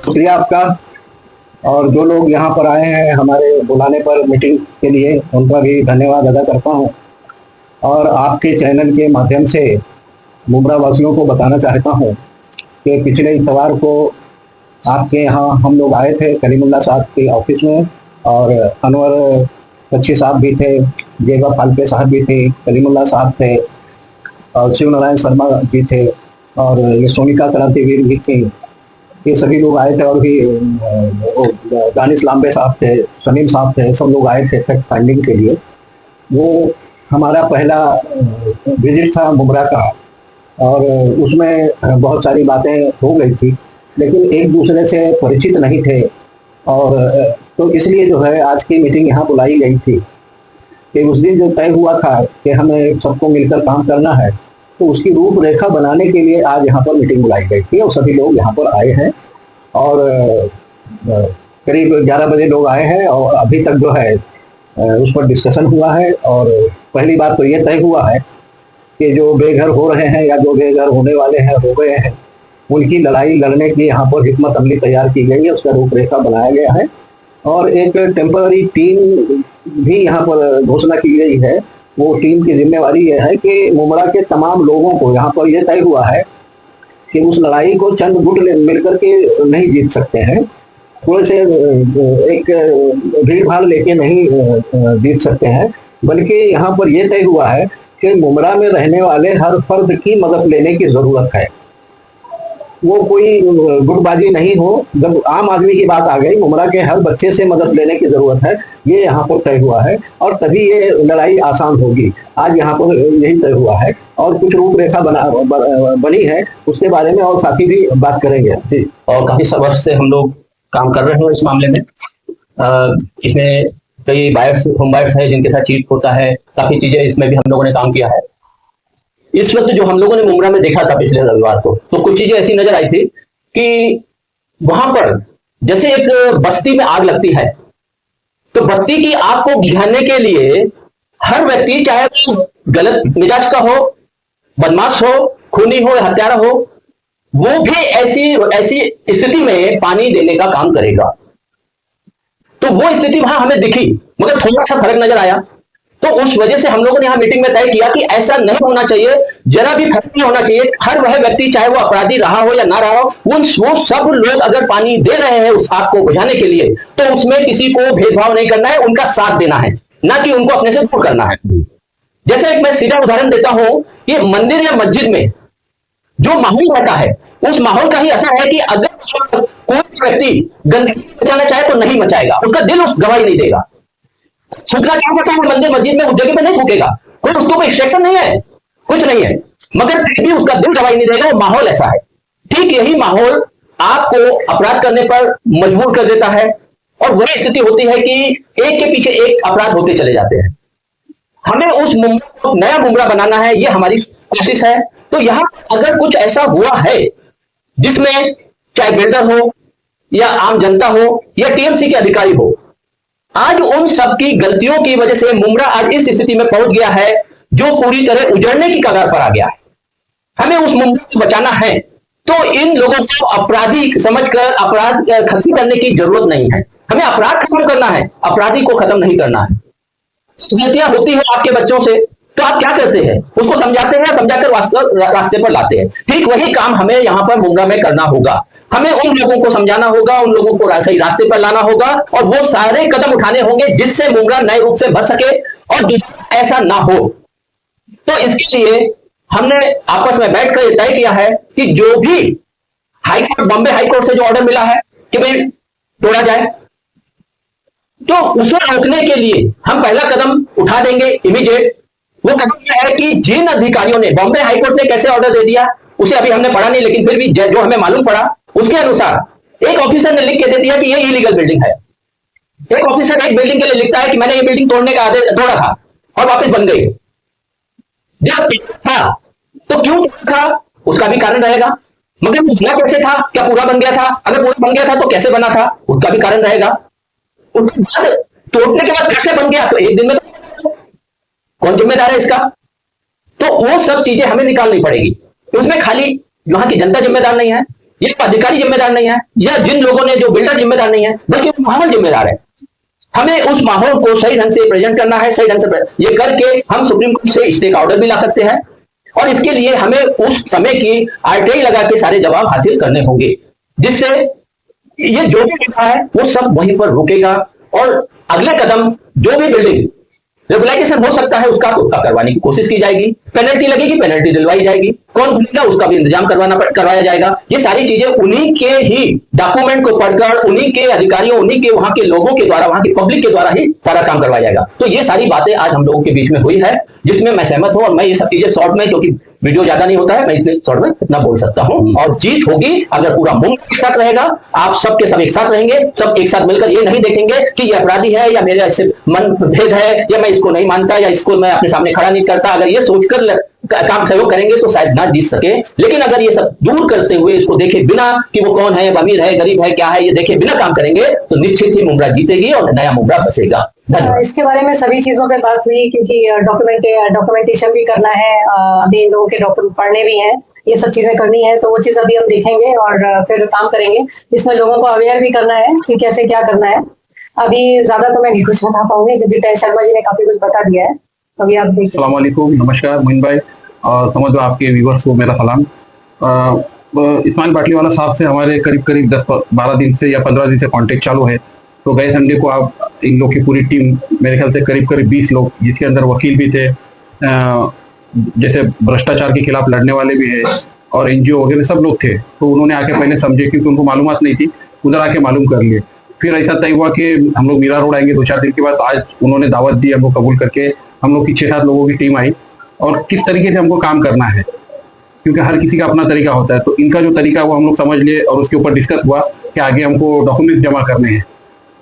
शुक्रिया आपका। और जो लोग यहाँ पर आए हैं हमारे बुलाने पर मीटिंग के लिए, उनका भी धन्यवाद अदा करता हूँ। और आपके चैनल के माध्यम से मुमरा वासियों को बताना चाहता हूँ कि पिछले इतवार को आपके यहाँ हम लोग आए थे कलीमुल्लाह साहब के ऑफिस में, और अनवर बच्ची साहब भी थे, जेबा फाल्के साहब भी थे, कलीमुल्लाह साहब थे, और शिव नारायण शर्मा जी थे, और ये सोनिका क्रांतिवीर भी थी। ये सभी लोग आए थे, और भी दानिश लांबे साहब थे, सलीम साहब थे, सब लोग आए थे फैक्ट फाइंडिंग के लिए। वो हमारा पहला विजिट था मुमरा का, और उसमें बहुत सारी बातें हो गई थी, लेकिन एक दूसरे से परिचित नहीं थे। और तो इसलिए जो है आज की मीटिंग यहाँ बुलाई गई थी कि उस दिन जो तय हुआ था कि हमें सबको मिलकर काम करना है, तो उसकी रूपरेखा बनाने के लिए आज यहाँ पर मीटिंग बुलाई गई थी, और सभी लोग यहाँ पर आए हैं। और करीब 11 बजे लोग आए हैं, और अभी तक जो है उस पर डिस्कशन हुआ है। और पहली बात तो ये तय हुआ है कि जो बेघर हो रहे हैं या जो बेघर होने वाले हैं, हो गए हैं, उनकी लड़ाई लड़ने की यहाँ पर हिकमत अमली तैयार की गई है, उसका रूपरेखा बनाया गया है। और एक टेम्पररी टीम भी यहाँ पर घोषणा की गई है। वो टीम की जिम्मेवारी यह है कि मुमरा के तमाम लोगों को, यहाँ पर यह तय हुआ है कि उस लड़ाई को चंद गुट मिलकर के नहीं जीत सकते हैं, थोड़े से एक भीड़ भाड़ लेके नहीं जीत सकते हैं, बल्कि यहाँ पर यह तय हुआ है कि मुमरा में रहने वाले हर फर्द की मदद लेने की जरूरत है। वो कोई गुटबाजी नहीं हो। जब आम आदमी की बात आ गई, मुमरा के हर बच्चे से मदद लेने की जरूरत है, ये यहाँ पर तय हुआ है, और तभी ये लड़ाई आसान होगी। आज यहाँ पर यही तय हुआ है, और कुछ रूपरेखा बनी है, उसके बारे में और साथी भी बात करेंगे जी। और काफी वर्ष से हम लोग काम कर रहे हैं इस मामले में। इसमें कई बायर्स, होम बायर्स है जिनके साथ चीट होता है, काफी चीजें इसमें भी हम लोगों ने काम किया है। इस वक्त जो हम लोगों ने मुमरा में देखा था पिछले रविवार को, तो कुछ चीजें ऐसी नजर आई थी कि वहां पर जैसे एक बस्ती में आग लगती है, तो बस्ती की आग को बुझाने के लिए हर व्यक्ति, चाहे वो गलत मिजाज का हो, बदमाश हो, खूनी हो, हत्यारा हो, वो भी ऐसी स्थिति में पानी देने का काम करेगा। तो वो स्थिति वहां हमें दिखी, मगर थोड़ा सा फर्क नजर आया। तो उस वजह से हम लोगों ने यहां मीटिंग में तय किया कि ऐसा नहीं होना चाहिए, जरा भी फर्क नहीं होना चाहिए। हर वह व्यक्ति, चाहे वो अपराधी रहा हो या ना रहा हो, वो सब लोग अगर पानी दे रहे हैं उस आग को बुझाने के लिए, तो उसमें किसी को भेदभाव नहीं करना है, उनका साथ देना है, ना कि उनको अपने से दूर करना है। जैसे एक मैं सीधा उदाहरण देता हूं, ये मंदिर या मस्जिद में जो माहौल रहता है, उस माहौल का ही असर है कि अगर कोई व्यक्ति गंदगी मचाना चाहे तो नहीं मचाएगा, उसका दिल उस गवाही नहीं देगा। थूकना चाहता है मंदिर मस्जिद में, उस जगह पे नहीं थूकेगा, कोई उसको कोई इंस्ट्रक्शन नहीं है, कुछ नहीं है, मगर फिर भी उसका दिल गवाही नहीं देगा। वो माहौल ऐसा है। ठीक यही माहौल आपको अपराध करने पर मजबूर कर देता है, और वही स्थिति होती है कि एक के पीछे एक अपराध होते चले जाते हैं। हमें उस मुमरा को नया मुमरा बनाना है, ये हमारी कोशिश है। तो यहां अगर कुछ ऐसा हुआ है जिसमें चाहे बिल्डर हो या आम जनता हो या टीएमसी के अधिकारी हो, आज उन सबकी गलतियों की वजह से मुमरा आज इस स्थिति में पहुंच गया है जो पूरी तरह उजड़ने की कगार पर आ गया है। हमें उस मुमरा को बचाना है, तो इन लोगों को अपराधी समझकर अपराध खत्म करने की जरूरत नहीं है। हमें अपराध खत्म करना है, अपराधी को खत्म नहीं करना है। गलतियां होती है आपके बच्चों से, तो आप क्या करते हैं? उसको समझाते हैं, समझाकर रास्ते पर लाते हैं। ठीक वही काम हमें यहां पर मुमरा में करना होगा। हमें उन लोगों को समझाना होगा, उन लोगों को सही रास्ते पर लाना होगा, और वो सारे कदम उठाने होंगे जिससे मुमरा नए रूप से बच सके और ऐसा ना हो। तो इसके लिए हमने आपस में बैठकर तय किया है कि जो भी हाईकोर्ट, बॉम्बे हाईकोर्ट से जो ऑर्डर मिला है कि भाई तोड़ा जाए, तो उसे रोकने के लिए हम पहला कदम उठा देंगे इमीडिएट। वो कदम यह है कि जिन अधिकारियों ने, बॉम्बे हाईकोर्ट ने कैसे ऑर्डर दे दिया उसे अभी हमने पढ़ा नहीं, लेकिन फिर भी जो हमें मालूम पड़ा उसके अनुसार एक ऑफिसर ने लिख के दे दिया कि ये इलीगल बिल्डिंग है। एक ऑफिसर एक बिल्डिंग के लिए लिखता है कि मैंने ये बिल्डिंग तोड़ने का आदेश तोड़ा था और वापस बन गई। जब था तो क्यों था उसका भी कारण रहेगा, मगर बना कैसे था? क्या पूरा बन गया था? अगर पूरा बन गया था तो कैसे बना था उसका भी कारण रहेगा। तोड़ने के बाद कैसे बन गया तो एक दिन में कौन जिम्मेदार है इसका? तो वो सब चीजें हमें निकालनी पड़ेगी। उसमें खाली वहां की जनता जिम्मेदार नहीं है, ये अधिकारी जिम्मेदार नहीं है, या जिन लोगों ने जो बिल्डर जिम्मेदार नहीं है, बल्कि माहौल जिम्मेदार है। हमें उस माहौल को सही ढंग से प्रेजेंट करना है, सही ढंग से ये करके हम सुप्रीम कोर्ट से स्टे का ऑर्डर भी ला सकते हैं, और इसके लिए हमें उस समय की आरटीआई लगा के सारे जवाब हासिल करने होंगे, जिससे ये जो भी लिखा है वो सब वहीं पर रुकेगा, और अगले कदम जो भी बिल्डिंग रेगुलाइजेशन हो सकता है उसका करवाने की कोशिश की जाएगी, पेनल्टी लगेगी, पेनल्टी दिलवाई जाएगी, कौन भूलेगा उसका भी इंतजाम करवाया जाएगा। ये सारी चीजें उन्हीं के ही डॉक्यूमेंट को पढ़कर, उन्हीं के अधिकारियों, उन्हीं के वहां के लोगों के द्वारा, वहां की पब्लिक के द्वारा ही सारा काम करवाया जाएगा। तो ये सारी बातें आज हम लोगों के बीच में हुई है, जिसमें मैं सहमत हूं, और मैं ये सब चीजें शॉर्ट में, क्योंकि वीडियो ज्यादा नहीं होता है, मैं इतने शॉर्ट में इतना बोल सकता हूं। और जीत होगी अगर पूरा मुल्क एक साथ रहेगा, आप सबके सब एक साथ रहेंगे, सब एक साथ मिलकर ये नहीं देखेंगे कि ये अपराधी है या मेरा इससे मन भेद है, या मैं इसको नहीं मानता, या इसको मैं अपने सामने खड़ा नहीं करता। अगर ये सोचकर काम सहयोग करेंगे तो शायद ना जीत सके, लेकिन अगर ये सब दूर करते हुए, इसको देखे बिना कि वो कौन है, अमीर है, गरीब है, क्या है, ये देखे बिना काम करेंगे तो निश्चित ही मुमरा जीतेगी और नया मुमरा बसेगा। इसके बारे में सभी चीजों पे बात हुई, क्योंकि डॉक्यूमेंटेशन भी करना है, अभी इन लोगों के डॉक्यूमेंट पढ़ने भी हैं, ये सब चीजें करनी है, तो वो चीज अभी हम देखेंगे और फिर काम करेंगे। इसमें लोगों को अवेयर भी करना है कि कैसे क्या करना है। अभी ज्यादा तो मैं नहीं कुछ बता पाऊंगी, क्योंकि तय शर्मा जी ने काफी कुछ बता दिया है। अभी आप देखिए। अस्सलाम वालेकुम, नमस्कार मोइन भाई, और समझो आपके व्यूवर्स को मेरा सलाम। इस्माइल बाटलीवाला साहब से हमारे करीब 10-12 दिन से या 15 दिन से कांटेक्ट चालू है। तो गए संडे को आप इन लोग की पूरी टीम, मेरे ख्याल से करीब 20 लोग, जिसके अंदर वकील भी थे, जैसे भ्रष्टाचार के खिलाफ लड़ने वाले भी है, और एनजीओ वगैरह सब लोग थे। तो उन्होंने आके पहले समझे, क्योंकि उनको मालूमात नहीं थी, उधर आके मालूम कर लिए। फिर ऐसा तय हुआ कि हम लोग मीरा रोड आएंगे 2-4 दिन के बाद। आज उन्होंने दावत दी, हमको कबूल करके हम लोग की 6-7 लोगों की टीम आई, और किस तरीके से हमको काम करना है, क्योंकि हर किसी का अपना तरीका होता है। तो इनका जो तरीका है वो हम लोग समझ लिए, और उसके ऊपर डिस्कस हुआ कि आगे हमको डॉक्यूमेंट जमा करने हैं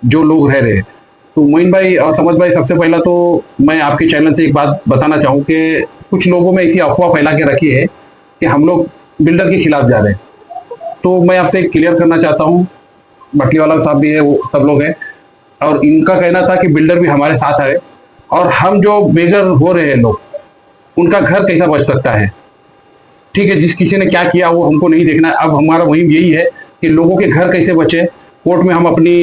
जो लोग रह रहे हैं। तो मोइन भाई और समझ भाई, सबसे पहला तो मैं आपके चैनल से एक बात बताना चाहूँ कि कुछ लोगों में ऐसी अफवाह फैला के रखी है कि हम लोग बिल्डर के खिलाफ जा रहे हैं। तो मैं आपसे क्लियर करना चाहता हूँ, बाटलीवाला साहब भी है, वो सब लोग हैं, और इनका कहना था कि बिल्डर भी हमारे साथ है, और हम जो बेघर हो रहे हैं लोग, उनका घर कैसा बच सकता है। ठीक है, जिस किसी ने क्या किया वो हमको नहीं देखना है। अब हमारा मुहिम यही है कि लोगों के घर कैसे बचे, कोर्ट में हम अपनी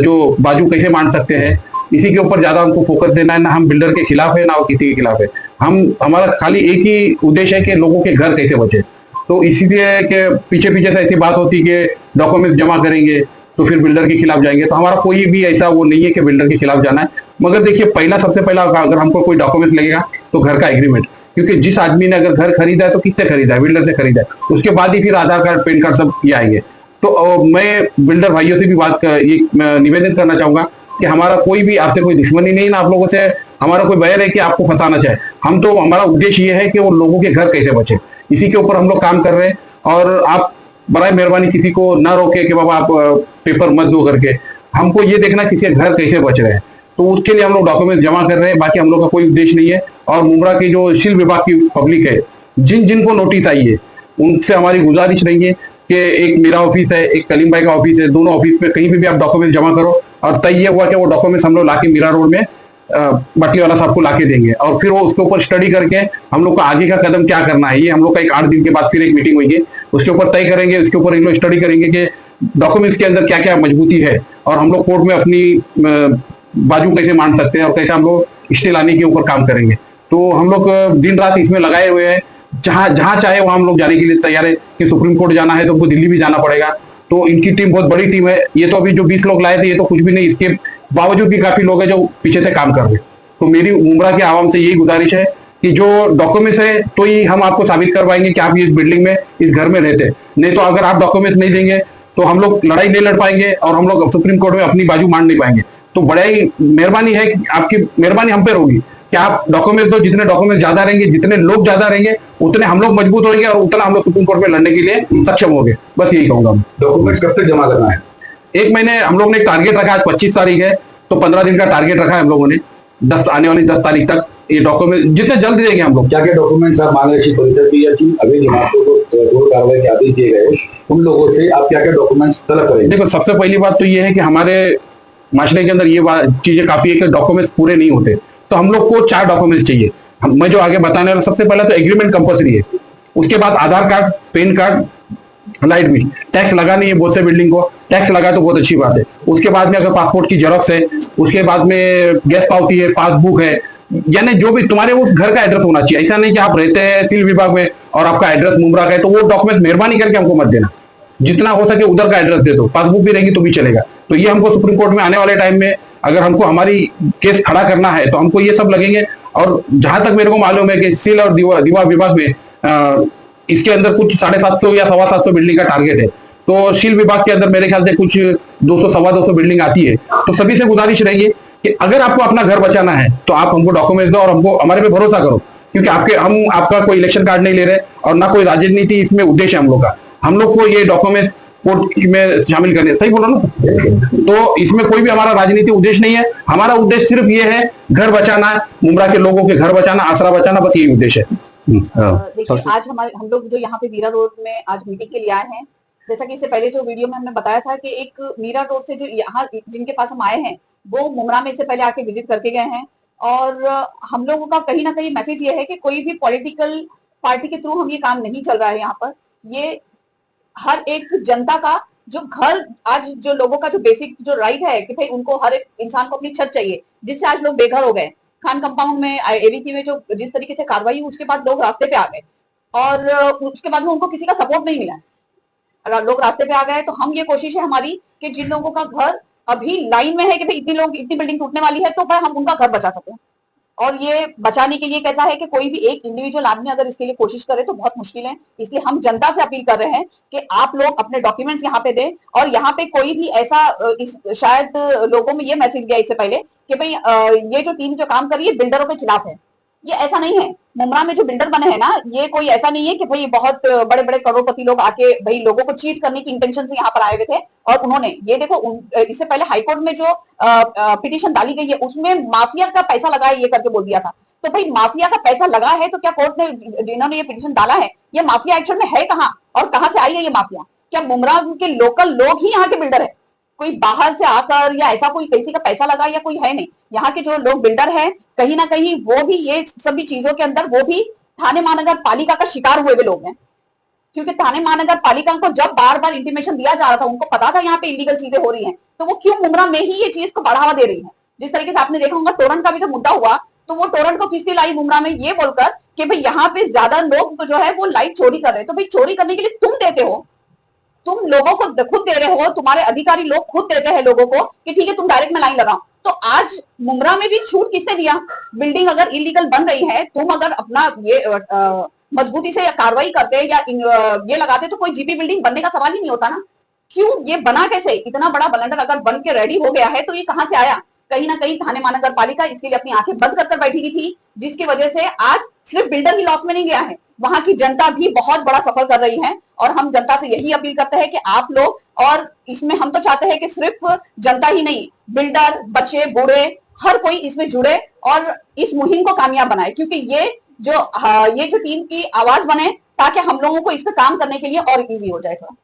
जो बाजू कैसे मान सकते हैं, इसी के ऊपर ज्यादा हमको फोकस देना है। ना हम बिल्डर के खिलाफ है, ना वो किसी के खिलाफ है। हमारा खाली एक ही उद्देश्य है कि लोगों के घर कैसे बचे। तो इसीलिए कि पीछे से ऐसी बात होती कि डॉक्यूमेंट जमा करेंगे तो फिर बिल्डर के खिलाफ जाएंगे, तो हमारा कोई भी ऐसा वो नहीं है कि बिल्डर के खिलाफ जाना है। मगर देखिए, सबसे पहला अगर हमको कोई डॉक्यूमेंट लगेगा तो घर का एग्रीमेंट, क्योंकि जिस आदमी ने अगर घर खरीदा है तो किससे खरीदा है, बिल्डर से खरीदा है। उसके बाद ही फिर आधार कार्ड, पैन कार्ड सब ये आएंगे। तो मैं बिल्डर भाइयों से भी ये निवेदन करना चाहूंगा कि हमारा कोई भी आपसे कोई दुश्मनी नहीं, ना आप लोगों से हमारा कोई बैर है कि आपको फंसाना चाहे। हम तो, हमारा उद्देश्य ये है कि वो लोगों के घर कैसे बचे, इसी के ऊपर हम लोग काम कर रहे हैं। और आप बराए मेहरबानी किसी को ना रोके कि बाबा आप पेपर मत दो करके, हमको ये देखना किसी के घर कैसे बच रहे हैं। तो उसके लिए हम लोग डॉक्यूमेंट जमा कर रहे हैं, बाकी हम लोग का कोई उद्देश्य नहीं है। और मुमरा की जो सिल विभाग की पब्लिक है, जिनको नोटिस आई है, उनसे हमारी गुजारिश नहीं है कि एक मेरा ऑफिस है, एक कलीम भाई का ऑफिस है, दोनों ऑफिस में कहीं भी आप डॉक्यूमेंट जमा करो, और तय ये हुआ कि वो डॉक्यूमेंट्स हम लोग लाके मीरा रोड में बाटलीवाला साहब को लाके देंगे, और फिर वो उसके ऊपर स्टडी करके हम लोग का आगे का कदम क्या करना है। ये हम लोग का एक 8 दिन के बाद फिर एक मीटिंग होगी, उसके ऊपर तय करेंगे। उसके ऊपर इन लोग स्टडी करेंगे कि डॉक्यूमेंट्स के अंदर क्या क्या मजबूती है, और हम लोग कोर्ट में अपनी बाजू कैसे मान सकते हैं, और कैसे हम लोग स्टे लाने के ऊपर काम करेंगे। तो हम लोग दिन रात इसमें लगाए हुए हैं, जहां चाहे वहां हम लोग जाने के लिए तैयार है। कि सुप्रीम कोर्ट जाना है तो हमको दिल्ली भी जाना पड़ेगा। तो इनकी टीम बहुत बड़ी टीम है। ये तो अभी जो 20 लोग लाए थे, ये तो कुछ भी नहीं, इसके बावजूद भी काफी लोग हैं जो पीछे से काम कर रहे हैं। तो मेरी मुमरा के आवाम से यही गुजारिश है कि जो डॉक्यूमेंट्स है तो ही हम आपको साबित करवाएंगे कि आप इस बिल्डिंग में, इस घर में रहते। नहीं तो अगर आप डॉक्यूमेंट्स नहीं देंगे तो हम लोग लड़ाई नहीं लड़ पाएंगे, और हम लोग सुप्रीम कोर्ट में अपनी बाजू मान नहीं पाएंगे। तो बड़ा ही मेहरबानी है, आपकी मेहरबानी हम पे होगी कि आप डॉक्यूमेंट्स दो। जितने डॉक्यूमेंट्स ज्यादा रहेंगे, जितने लोग ज्यादा रहेंगे, उतने हम लोग मजबूत होंगे, और उतना हम लोग सुप्रीम कोर्ट में लड़ने के लिए सक्षम होंगे। बस यही कहूंगा। डॉक्यूमेंट्स कब तक जमा करना है? 1 महीने हम लोग ने टारगेट रखा, आज 25 तारीख है, तो 15 दिन का टारगेट रखा है हम लोगों ने। आने वाली 10 तारीख तक ये डॉक्यूमेंट जितने जल्द देंगे हम लोग। क्या क्या डॉक्यूमेंट्स आप महाराष्ट्र परिषद की या कि अभी जमातों को कार्रवाई के आदेश दिए गए, उन लोगों से आप क्या क्या डॉक्यूमेंट्स तलब करेंगे? देखो, सबसे पहली बात तो ये है कि हमारे माशरे के अंदर ये चीजें काफी है कि डॉक्यूमेंट्स पूरे नहीं होते। तो हम लोग को 4 डॉक्यूमेंट्स चाहिए। मैं जो आगे बताने वाला, सबसे पहले तो एग्रीमेंट कंपल्सरी है, उसके बाद Aadhaar card, PAN card, light bill tax लगा नहीं है बहुत से बिल्डिंग को, टैक्स लगा तो बहुत अच्छी बात है। उसके बाद में अगर पासपोर्ट की जेरॉक्स है, उसके बाद में गैस पावती है, पासबुक है, यानी जो भी तुम्हारे उस घर का एड्रेस होना चाहिए। ऐसा नहीं कि आप रहते हैं तिल विभाग में और आपका एड्रेस मुमरा का है, तो वो डॉक्यूमेंट मेहरबानी करके हमको मत देना, जितना हो सके उधर का एड्रेस दे दो, पासबुक भी रहेगी तो भी चलेगा। तो ये हमको सुप्रीम कोर्ट में आने वाले टाइम में अगर हमको हमारी केस खड़ा करना है तो हमको ये सब लगेंगे। और जहां तक मेरे को मालूम है कि सिल और दीवा विभाग में इसके अंदर कुछ 750 या 725 बिल्डिंग का टारगेट है। तो शील विभाग के अंदर मेरे ख्याल से कुछ 200 सवा 200 बिल्डिंग आती है। तो सभी से गुजारिश रहेगी कि अगर आपको अपना घर बचाना है तो आप हमको डॉक्यूमेंट दो और हमको हमारे पे भरोसा करो, क्योंकि हम आपका कोई इलेक्शन कार्ड नहीं ले रहे और ना कोई राजनीति इसमें उद्देश्य है हम लोग का। हम लोग को ये डॉक्यूमेंट्स कोर्ट में शामिल करने, सही बोला ना? तो इसमें कोई भी हमारा राजनीतिक उद्देश्य नहीं है। हमारा उद्देश्य सिर्फ ये है घर बचाना, मुमरा के लोगों के घर बचाना, आसरा बचाना, बस यही उद्देश्य है। देखिए, आज हम लोग जो यहाँ पे मीरा रोड में आज मीटिंग के लिए आए हैं, जैसा कि इससे पहले जो वीडियो में हमने बताया था कि एक मीरा रोड से जो यहाँ जिनके पास हम आए हैं वो मुमरा में इससे पहले आके विजिट करके गए हैं। और हम लोगों का कहीं ना कहीं मैसेज ये है कि कोई भी पॉलिटिकल पार्टी के थ्रू हम ये काम नहीं चल रहा है यहाँ पर। ये हर एक जनता का जो घर, आज जो लोगों का जो बेसिक जो राइट है कि भाई उनको हर एक इंसान को अपनी छत चाहिए, जिससे आज लोग बेघर हो गए। खान कंपाउंड में एबीपी में जो जिस तरीके से कार्रवाई हुई उसके बाद लोग रास्ते पे आ गए और उसके बाद में उनको किसी का सपोर्ट नहीं मिला, लोग रास्ते पे आ गए। तो हम ये कोशिश है हमारी कि जिन लोगों का घर अभी लाइन में है कि भाई इतनी बिल्डिंग टूटने वाली है तो भाई हम उनका घर बचा सकें। और ये बचाने के लिए कैसा है कि कोई भी एक इंडिविजुअल आदमी अगर इसके लिए कोशिश करे तो बहुत मुश्किल है। इसलिए हम जनता से अपील कर रहे हैं कि आप लोग अपने डॉक्यूमेंट्स यहाँ पे दें। और यहाँ पे कोई भी ऐसा शायद लोगों में ये मैसेज गया इससे पहले कि भाई ये जो टीम जो काम कर रही है बिल्डरों के खिलाफ है, ये ऐसा नहीं है। मुमरा में जो बिल्डर बने हैं ना, ये कोई ऐसा नहीं है कि भाई बहुत बड़े बड़े करोड़पति लोग आके भाई लोगों को चीट करने की इंटेंशन से यहाँ पर आए हुए थे। और उन्होंने ये देखो इससे पहले हाईकोर्ट में जो पिटीशन डाली गई है उसमें माफिया का पैसा लगा है ये करके बोल दिया था। तो भाई माफिया का पैसा लगा है तो क्या कोर्ट ने जिन्होंने ये पिटीशन डाला है ये माफिया एक्शन में है कहाँ और कहाँ से आई है ये माफिया? क्या मुमरा के लोकल लोग ही यहाँ के बिल्डर है? कोई बाहर से आकर या ऐसा कोई किसी का पैसा लगा या कोई है नहीं। यहाँ के जो लोग बिल्डर हैं कहीं ना कहीं वो भी ये सभी चीजों के अंदर वो भी थाने महानगर पालिका का शिकार हुए हुए लोग हैं। क्योंकि थाने महानगर पालिका को जब बार बार इंटीमेशन दिया जा रहा था, उनको पता था यहाँ पे इलीगल चीजें हो रही हैं, तो वो क्यों मुमरा में ही ये चीज को बढ़ावा दे रही है? जिस तरीके से आपने देखा होगा टोरंट का भी जो मुद्दा हुआ तो वो टोरंट को किसने लाई मुमरा में ये बोलकर कि भाई यहाँ पे ज्यादा लोग जो है वो लाइट चोरी कर रहे हैं। तो भाई चोरी करने के लिए तुम देते हो, तुम लोगों को खुद दे रहे हो, तुम्हारे अधिकारी लोग खुद देते हैं लोगों को कि ठीक है तुम डायरेक्ट में लाइन लगाओ। तो आज मुमरा में भी छूट किसने दिया? बिल्डिंग अगर इलीगल बन रही है, तुम अगर अपना ये मजबूती से या कार्रवाई करते या ये लगाते तो कोई जीपी बिल्डिंग बनने का सवाल ही नहीं होता ना। क्यों ये बना कैसे? इतना बड़ा ब्लंडर अगर बन के रेडी हो गया है तो ये कहां से आया? कहीं ना कहीं थाने महानगर पालिका इसके लिए अपनी आंखें बंद कर बैठी हुई थी, जिसकी वजह से आज सिर्फ बिल्डर ही लॉस में नहीं गया है, वहां की जनता भी बहुत बड़ा सफर कर रही है। और हम जनता से यही अपील करते हैं कि आप लोग, और इसमें हम तो चाहते हैं कि सिर्फ जनता ही नहीं, बिल्डर, बच्चे, बूढ़े, हर कोई इसमें जुड़े और इस मुहिम को कामयाब बनाए, क्योंकि ये जो टीम की आवाज बने ताकि हम लोगों को इस पे काम करने के लिए और इजी हो जाए थोड़ा।